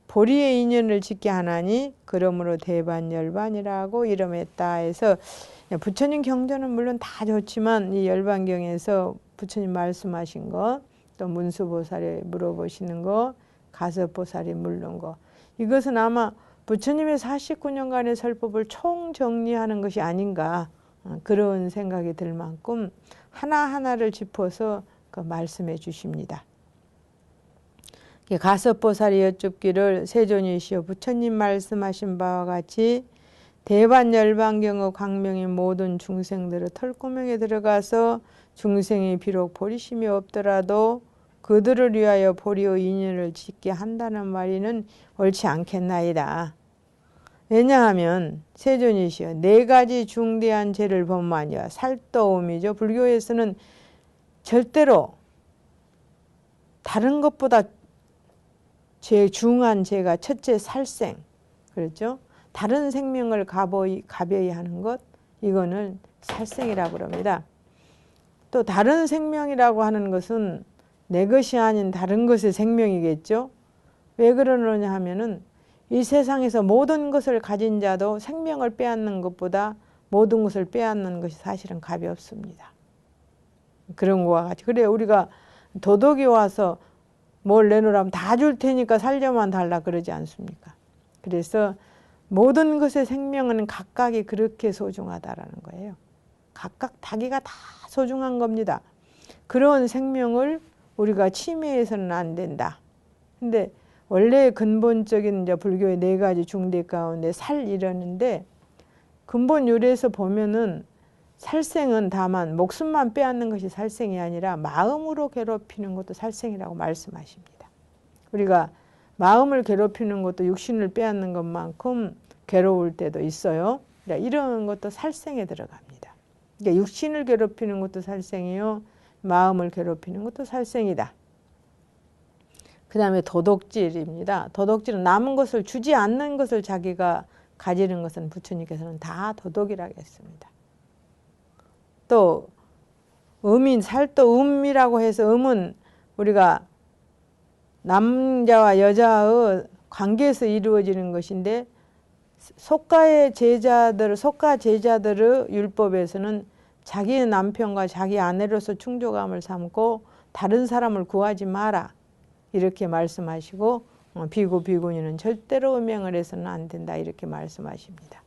보리의 인연을 짓게 하나니 그러므로 대반열반이라고 이름했다 해서, 부처님 경전은 물론 다 좋지만 이 열반경에서 부처님 말씀하신 것, 또 문수보살이 물어보시는 거, 가섭보살이 묻는 거, 이것은 아마 부처님의 49년간의 설법을 총정리하는 것이 아닌가, 그런 생각이 들 만큼 하나하나를 짚어서 그 말씀해 주십니다. 가섭보살이 여쭙기를 세존이시여 부처님 말씀하신 바와 같이 대반열반경의 광명인 모든 중생들의 털구멍에 들어가서 중생이 비록 보리심이 없더라도 그들을 위하여 보리의 인연을 짓게 한다는 말이는 옳지 않겠나이다. 왜냐하면 세존이시여 4가지 중대한 죄를 범하니와 살떠움이죠. 불교에서는 절대로 다른 것보다 제일 중한 죄가 첫째 살생, 그렇죠? 다른 생명을 가벼이 하는 것, 이거는 살생이라고 그럽니다. 또 다른 생명이라고 하는 것은 내 것이 아닌 다른 것의 생명이겠죠. 왜 그러느냐 하면은 이 세상에서 모든 것을 가진 자도 생명을 빼앗는 것보다 모든 것을 빼앗는 것이 사실은 가볍습니다. 그런 거와 같이. 그래 우리가 도둑이 와서 뭘 내놓으라면 다 줄 테니까 살려만 달라 그러지 않습니까? 그래서 모든 것의 생명은 각각이 그렇게 소중하다라는 거예요. 각각 자기가 다 소중한 겁니다. 그런 생명을 우리가 침해해서는 안 된다. 근데 원래 근본적인 이제 불교의 4가지 중대 가운데 살 이러는데, 근본 요리에서 보면은 살생은 다만 목숨만 빼앗는 것이 살생이 아니라 마음으로 괴롭히는 것도 살생이라고 말씀하십니다. 우리가 마음을 괴롭히는 것도 육신을 빼앗는 것만큼 괴로울 때도 있어요. 이런 것도 살생에 들어갑니다. 그러니까 육신을 괴롭히는 것도 살생이요, 마음을 괴롭히는 것도 살생이다. 그 다음에 도둑질입니다. 도둑질은 남은 것을 주지 않는 것을 자기가 가지는 것은 부처님께서는 다 도둑이라고 했습니다. 또 살도음이라고 해서 음은 우리가 남자와 여자의 관계에서 이루어지는 것인데, 속가 제자들의 율법에서는 자기의 남편과 자기 아내로서 충조감을 삼고 다른 사람을 구하지 마라 이렇게 말씀하시고, 비구 비구니는 절대로 음행을 해서는 안 된다 이렇게 말씀하십니다.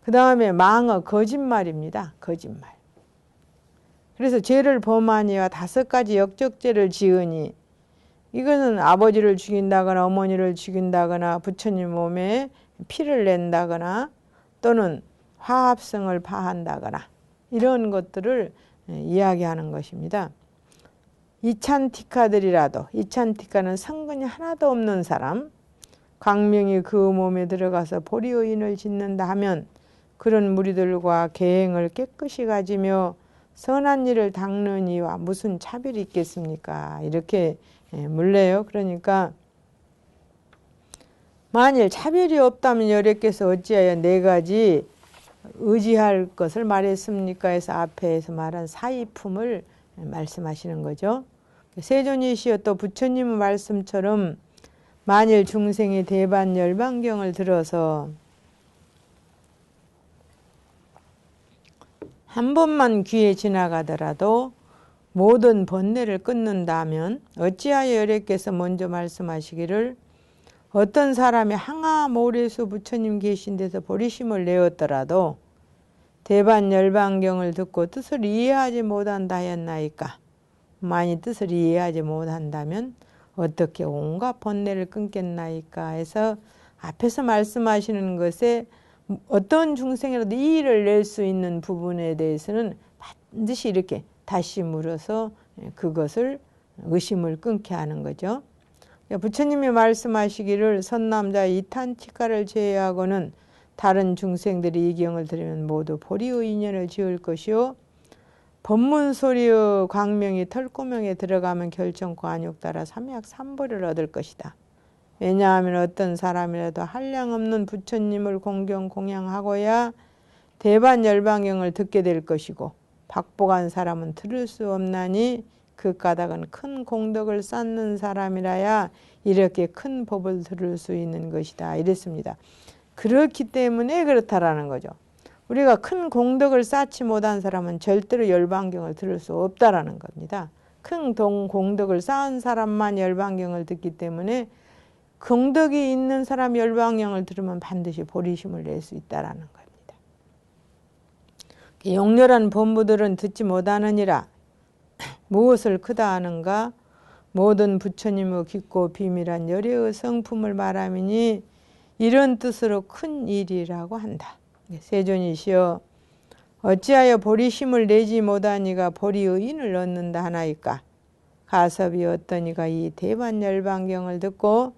그 다음에 망어, 거짓말입니다. 거짓말. 그래서 죄를 범하니와 5가지 역적죄를 지으니, 이거는 아버지를 죽인다거나 어머니를 죽인다거나 부처님 몸에 피를 낸다거나 또는 화합성을 파한다거나 이런 것들을 이야기하는 것입니다. 이찬티카들이라도, 이찬티카는 성근이 하나도 없는 사람, 광명이 그 몸에 들어가서 보리의인을 짓는다 하면 그런 무리들과 계행을 깨끗이 가지며 선한 일을 닦는 이와 무슨 차별이 있겠습니까? 이렇게 물려요. 그러니까 만일 차별이 없다면 여래께서 어찌하여 4가지 의지할 것을 말했습니까? 해서 앞에서 말한 사이품을 말씀하시는 거죠. 세존이시여 또 부처님의 말씀처럼 만일 중생이 대반열반경을 들어서 한 번만 귀에 지나가더라도 모든 번뇌를 끊는다면 어찌하여 여래께서 먼저 말씀하시기를 어떤 사람이 항아 모래수 부처님 계신 데서 보리심을 내었더라도 대반열반경을 듣고 뜻을 이해하지 못한다 하였나이까. 만일 뜻을 이해하지 못한다면 어떻게 온갖 번뇌를 끊겠나이까 해서 앞에서 말씀하시는 것에 어떤 중생이라도 이의를 낼 수 있는 부분에 대해서는 반드시 이렇게 다시 물어서 그것을 의심을 끊게 하는 거죠. 부처님이 말씀하시기를 선남자 이탄치카를 제외하고는 다른 중생들이 이 경을 들으면 모두 보리의 인연을 지을 것이요 법문소리의 광명이 털구멍에 들어가면 결정코 안욕 따라 삼약 삼보를 얻을 것이다. 왜냐하면 어떤 사람이라도 한량없는 부처님을 공경 공양하고야 대반열반경을 듣게 될 것이고 박복한 사람은 들을 수 없나니 그 까닭은 큰 공덕을 쌓는 사람이라야 이렇게 큰 법을 들을 수 있는 것이다. 이랬습니다. 그렇기 때문에 그렇다라는 거죠. 우리가 큰 공덕을 쌓지 못한 사람은 절대로 열반경을 들을 수 없다라는 겁니다. 큰 공덕을 쌓은 사람만 열반경을 듣기 때문에 공덕이 있는 사람 열반경을 들으면 반드시 보리심을 낼 수 있다라는 겁니다. 용렬한 본부들은 듣지 못하느니라. 무엇을 크다 하는가? 모든 부처님의 깊고 비밀한 열애의 성품을 말하미니 이런 뜻으로 큰 일이라고 한다. 세존이시여 어찌하여 보리심을 내지 못하니가 보리의인을 얻는다 하나이까. 가섭이 어떠니가 이 대반열반경을 듣고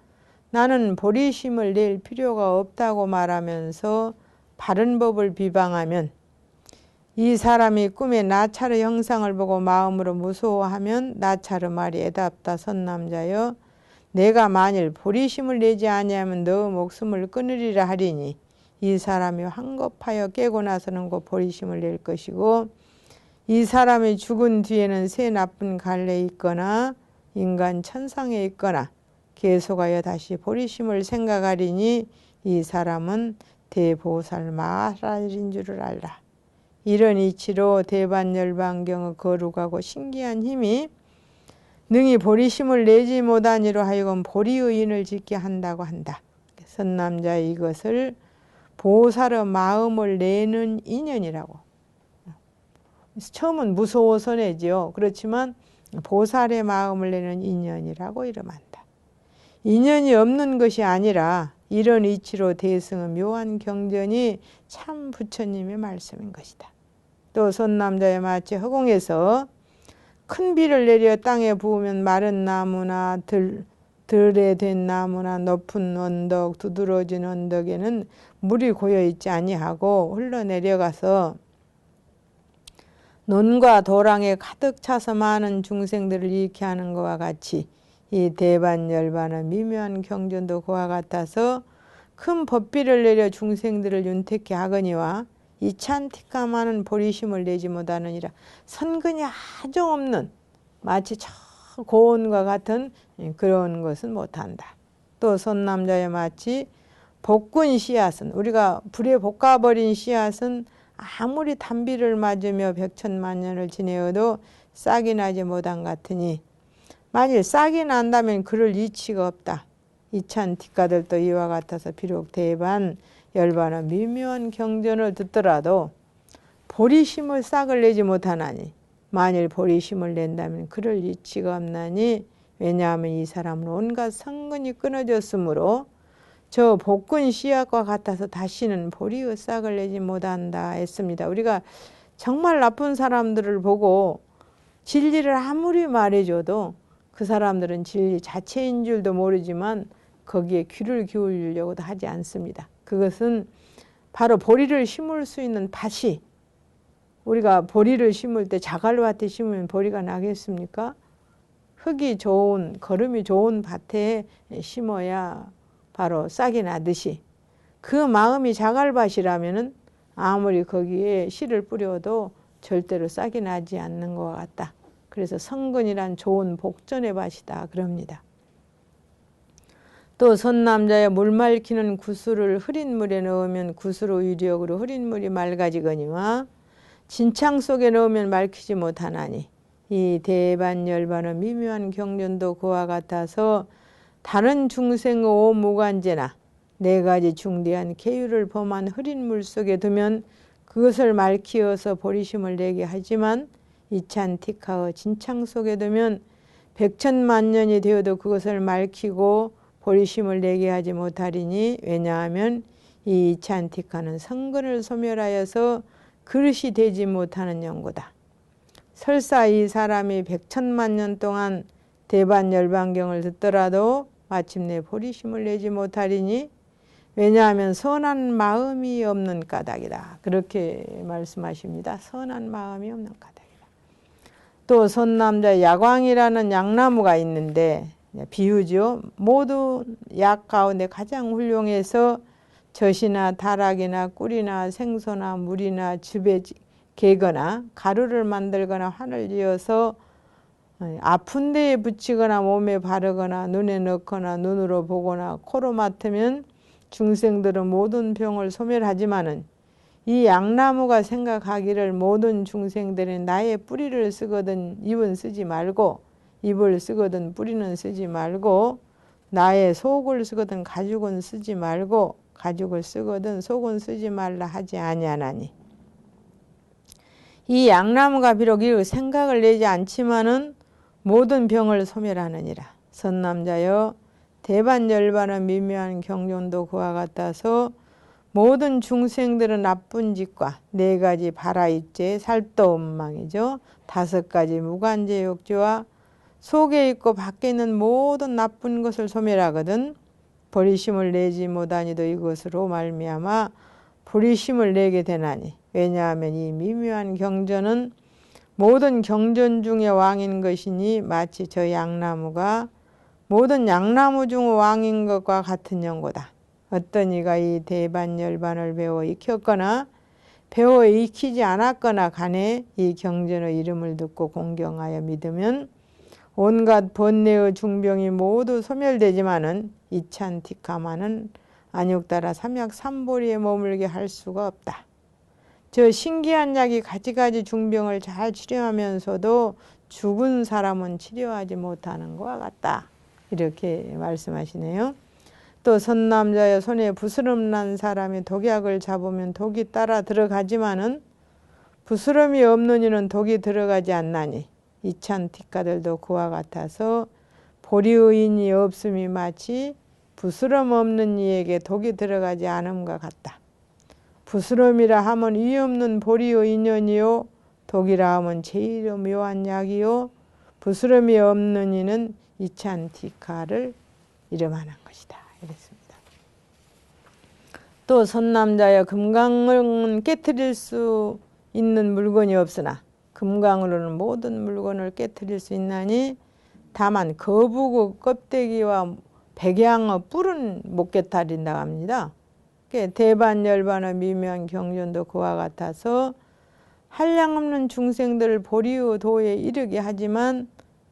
나는 보리심을 낼 필요가 없다고 말하면서 바른 법을 비방하면 이 사람이 꿈에 나찰의 형상을 보고 마음으로 무서워하면 나찰의 말이 애답다. 선남자여 내가 만일 보리심을 내지 아니하면 너 목숨을 끊으리라 하리니 이 사람이 황급하여 깨고 나서는 곧 보리심을 낼 것이고 이 사람이 죽은 뒤에는 새 나쁜 갈래에 있거나 인간 천상에 있거나 계속하여 다시 보리심을 생각하리니 이 사람은 대보살 마하라진 줄을 알라. 이런 이치로 대반열반경의 거룩하고 신기한 힘이 능히 보리심을 내지 못하니로 하여금 보리의인을 짓게 한다고 한다. 선남자 이것을 보살의 마음을 내는 인연이라고. 처음은 무서워서 내지요. 그렇지만 보살의 마음을 내는 인연이라고 이름한다. 인연이 없는 것이 아니라 이런 이치로 대승의 묘한 경전이 참 부처님의 말씀인 것이다. 또 선남자의 마치 허공에서 큰 비를 내려 땅에 부으면 마른 나무나 들에 된 나무나 높은 언덕, 두드러진 언덕에는 물이 고여있지 아니하고 흘러내려가서 논과 도랑에 가득 차서 많은 중생들을 잃게 하는 것과 같이 이 대반열반의 미묘한 경전도 그와 같아서 큰 법비를 내려 중생들을 윤택케 하거니와 이찬티카만은 보리심을 내지 못하느니라. 선근이 아주 없는 마치 저 고온과 같은 그런 것은 못한다. 또 선남자의 마치 볶은 씨앗은 우리가 불에 볶아버린 씨앗은 아무리 단비를 맞으며 백천만년을 지내어도 싹이 나지 못한 같으니 만일 싹이 난다면 그럴 이치가 없다. 이찬티카들도 이와 같아서 비록 대반 열반은 미묘한 경전을 듣더라도 보리심을 싹을 내지 못하나니 만일 보리심을 낸다면 그럴 이치가 없나니 왜냐하면 이 사람은 온갖 성근이 끊어졌으므로 저 복근 씨앗과 같아서 다시는 보리의 싹을 내지 못한다 했습니다. 우리가 정말 나쁜 사람들을 보고 진리를 아무리 말해줘도 그 사람들은 진리 자체인 줄도 모르지만 거기에 귀를 기울이려고도 하지 않습니다. 그것은 바로 보리를 심을 수 있는 밭이, 우리가 보리를 심을 때 자갈밭에 심으면 보리가 나겠습니까? 흙이 좋은, 거름이 좋은 밭에 심어야 바로 싹이 나듯이 그 마음이 자갈밭이라면은 아무리 거기에 씨를 뿌려도 절대로 싹이 나지 않는 것 같다. 그래서 성근이란 좋은 복전의 밭이다 그럽니다. 또 선남자여 물 맑히는 구슬을 흐린 물에 넣으면 구슬의 위력으로 흐린 물이 맑아지거니와 진창 속에 넣으면 맑히지 못하나니 이 대반열반의 미묘한 경전도 그와 같아서 다른 중생의 오무관제나 네 가지 중대한 계율을 범한 흐린 물 속에 두면 그것을 맑히어서 보리심을 내게 하지만 이찬티카의 진창 속에 두면 백천만년이 되어도 그것을 맑히고 보리심을 내게 하지 못하리니 왜냐하면 이 이찬티카는 성근을 소멸하여서 그릇이 되지 못하는 연고다. 설사 이 사람이 백천만년 동안 대반열반경을 듣더라도 마침내 보리심을 내지 못하리니 왜냐하면 선한 마음이 없는 까닭이다. 그렇게 말씀하십니다. 선한 마음이 없는 까닭이다. 또 선남자 야광이라는 약나무가 있는데 비유죠. 모든 약 가운데 가장 훌륭해서 젖이나 다락이나 꿀이나 생소나 물이나 즙에 개거나 가루를 만들거나 환을 지어서 아픈 데에 붙이거나 몸에 바르거나 눈에 넣거나 눈으로 보거나 코로 맡으면 중생들은 모든 병을 소멸하지만은 이 약나무가 생각하기를 모든 중생들이 나의 뿌리를 쓰거든 잎은 쓰지 말고 잎을 쓰거든 뿌리는 쓰지 말고 나의 속을 쓰거든 가죽은 쓰지 말고 가죽을 쓰거든 속은 쓰지 말라 하지 아니하나니 이 약나무가 비록 이 생각을 내지 않지만은 모든 병을 소멸하느니라. 선남자여 대반열반의 미묘한 경전도 그와 같아서 모든 중생들은 나쁜 짓과 네 가지 발아입제 살도음망이죠. 다섯 가지 무관제 욕조와 속에 있고 밖에 있는 모든 나쁜 것을 소멸하거든 보리심을 내지 못하니도 이것으로 말미암아 보리심을 내게 되나니 왜냐하면 이 미묘한 경전은 모든 경전 중에 왕인 것이니 마치 저 약나무가 모든 약나무 중 왕인 것과 같은 연고다. 어떤 이가 이 대반열반을 배워 익혔거나 배워 익히지 않았거나 간에 이 경전의 이름을 듣고 공경하여 믿으면 온갖 번뇌의 중병이 모두 소멸되지만은 이찬티카만은 안욕따라 삼약삼보리에 머물게 할 수가 없다. 저 신기한 약이 가지가지 중병을 잘 치료하면서도 죽은 사람은 치료하지 못하는 것과 같다. 이렇게 말씀하시네요. 또 선남자여 손에 부스럼 난 사람이 독약을 잡으면 독이 따라 들어가지만은 부스럼이 없는 이는 독이 들어가지 않나니 이찬티카들도 그와 같아서 보리의인이 없음이 마치 부스럼 없는 이에게 독이 들어가지 않음과 같다. 부스럼이라 하면 이 없는 보리의 인연이요 독이라 하면 제일 묘한 약이요 부스럼이 없는 이는 이찬티카를 이름하는 것이다. 이랬습니다. 또 선남자여 금강을 깨트릴 수 있는 물건이 없으나 금강으로는 모든 물건을 깨트릴 수 있나니 다만 거북의 껍데기와 백양의 뿔은 못 깨트린다고 합니다. 대반열반의 미묘한 경전도 그와 같아서 한량없는 중생들을 보리의 도에 이르게 하지만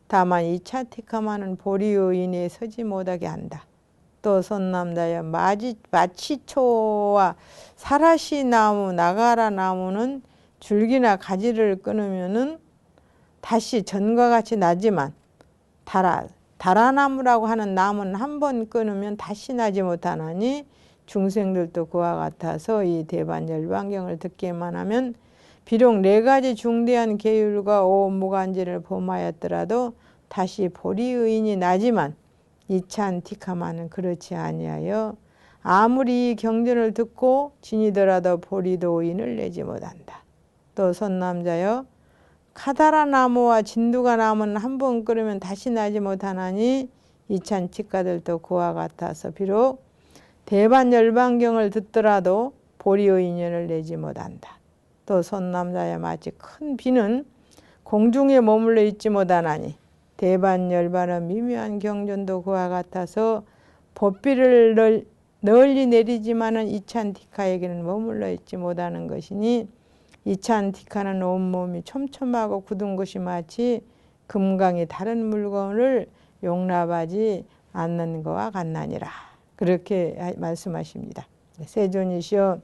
다만 이차티카만은 보리의 인에 서지 못하게 한다. 또 선남자여 마치초와 사라시 나무, 나가라 나무는 줄기나 가지를 끊으면은 다시 전과 같이 나지만 다라나무라고 하는 나무는 한 번 끊으면 다시 나지 못하나니 중생들도 그와 같아서 이 대반열반경을 듣기만 하면 비록 4가지 중대한 계율과 오무간지를 범하였더라도 다시 보리의인이 나지만 이찬티카마는 그렇지 아니하여 아무리 이 경전을 듣고 지니더라도 보리도인을 내지 못한다. 또 선남자여 카다라 나무와 진두가 나무는 한 번 끓으면 다시 나지 못하나니 이찬티카들도 그와 같아서 비록 대반열반경을 듣더라도 보리의 인연을 내지 못한다. 또 선남자야 마치 큰 비는 공중에 머물러 있지 못하나니 대반열반의 미묘한 경전도 그와 같아서 법비를 널리 내리지만은 이찬티카에게는 머물러 있지 못하는 것이니 이찬티카는 온몸이 촘촘하고 굳은 것이 마치 금강이 다른 물건을 용납하지 않는 것과 같나니라. 그렇게 말씀하십니다. 세존이시여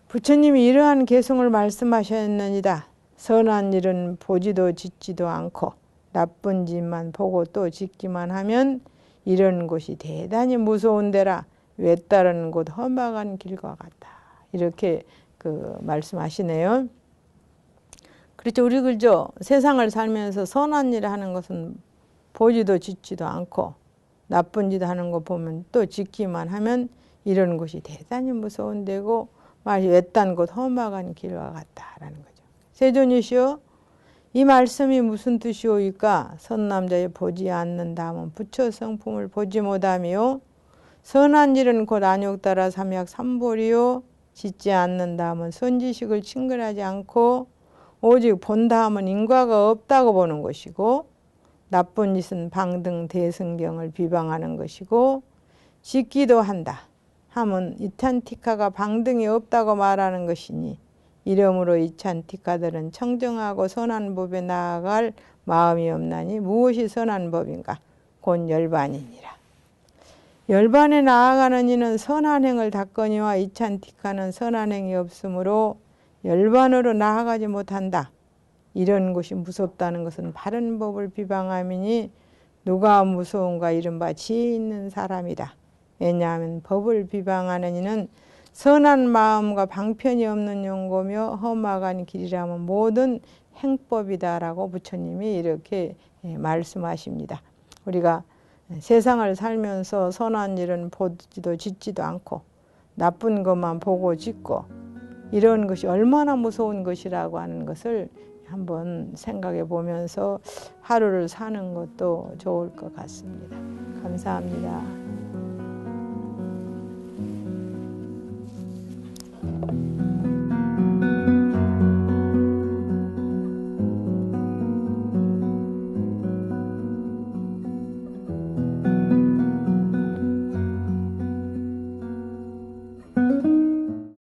부처님이 이러한 개성을 말씀하셨느니라. 선한 일은 보지도 짓지도 않고 나쁜 짓만 보고 또 짓기만 하면 이런 곳이 대단히 무서운 데라 외따르는 곳 험악한 길과 같다. 이렇게 말씀하시네요. 그렇죠. 우리 그죠. 세상을 살면서 선한 일을 하는 것은 보지도 짓지도 않고 나쁜 짓 하는 거 보면 또 짓기만 하면 이런 곳이 대단히 무서운 데고 말이 외딴 곳 험악한 길과 같다라는 거죠. 세존이시여 이 말씀이 무슨 뜻이오이까? 선남자에 보지 않는다 하면 부처 성품을 보지 못하며 선한 일은 곧 안욕따라 삼약 삼보리요 짓지 않는다 하면 선지식을 친근하지 않고 오직 본다 하면 인과가 없다고 보는 것이고 나쁜 짓은 방등 대승경을 비방하는 것이고 짓기도 한다 하면 이찬티카가 방등이 없다고 말하는 것이니 이러므로 이찬티카들은 청정하고 선한 법에 나아갈 마음이 없나니 무엇이 선한 법인가? 곧 열반이니라. 열반에 나아가는 이는 선한 행을 닦거니와 이찬티카는 선한 행이 없으므로 열반으로 나아가지 못한다. 이런 것이 무섭다는 것은 바른 법을 비방함이니 누가 무서운가 이른바 지혜 있는 사람이다. 왜냐하면 법을 비방하는 이는 선한 마음과 방편이 없는 용고며 험악한 길이라면 모든 행법이다라고 부처님이 이렇게 말씀하십니다. 우리가 세상을 살면서 선한 일은 보지도 짓지도 않고 나쁜 것만 보고 짓고 이런 것이 얼마나 무서운 것이라고 하는 것을 한번 생각해 보면서 하루를 사는 것도 좋을 것 같습니다. 감사합니다.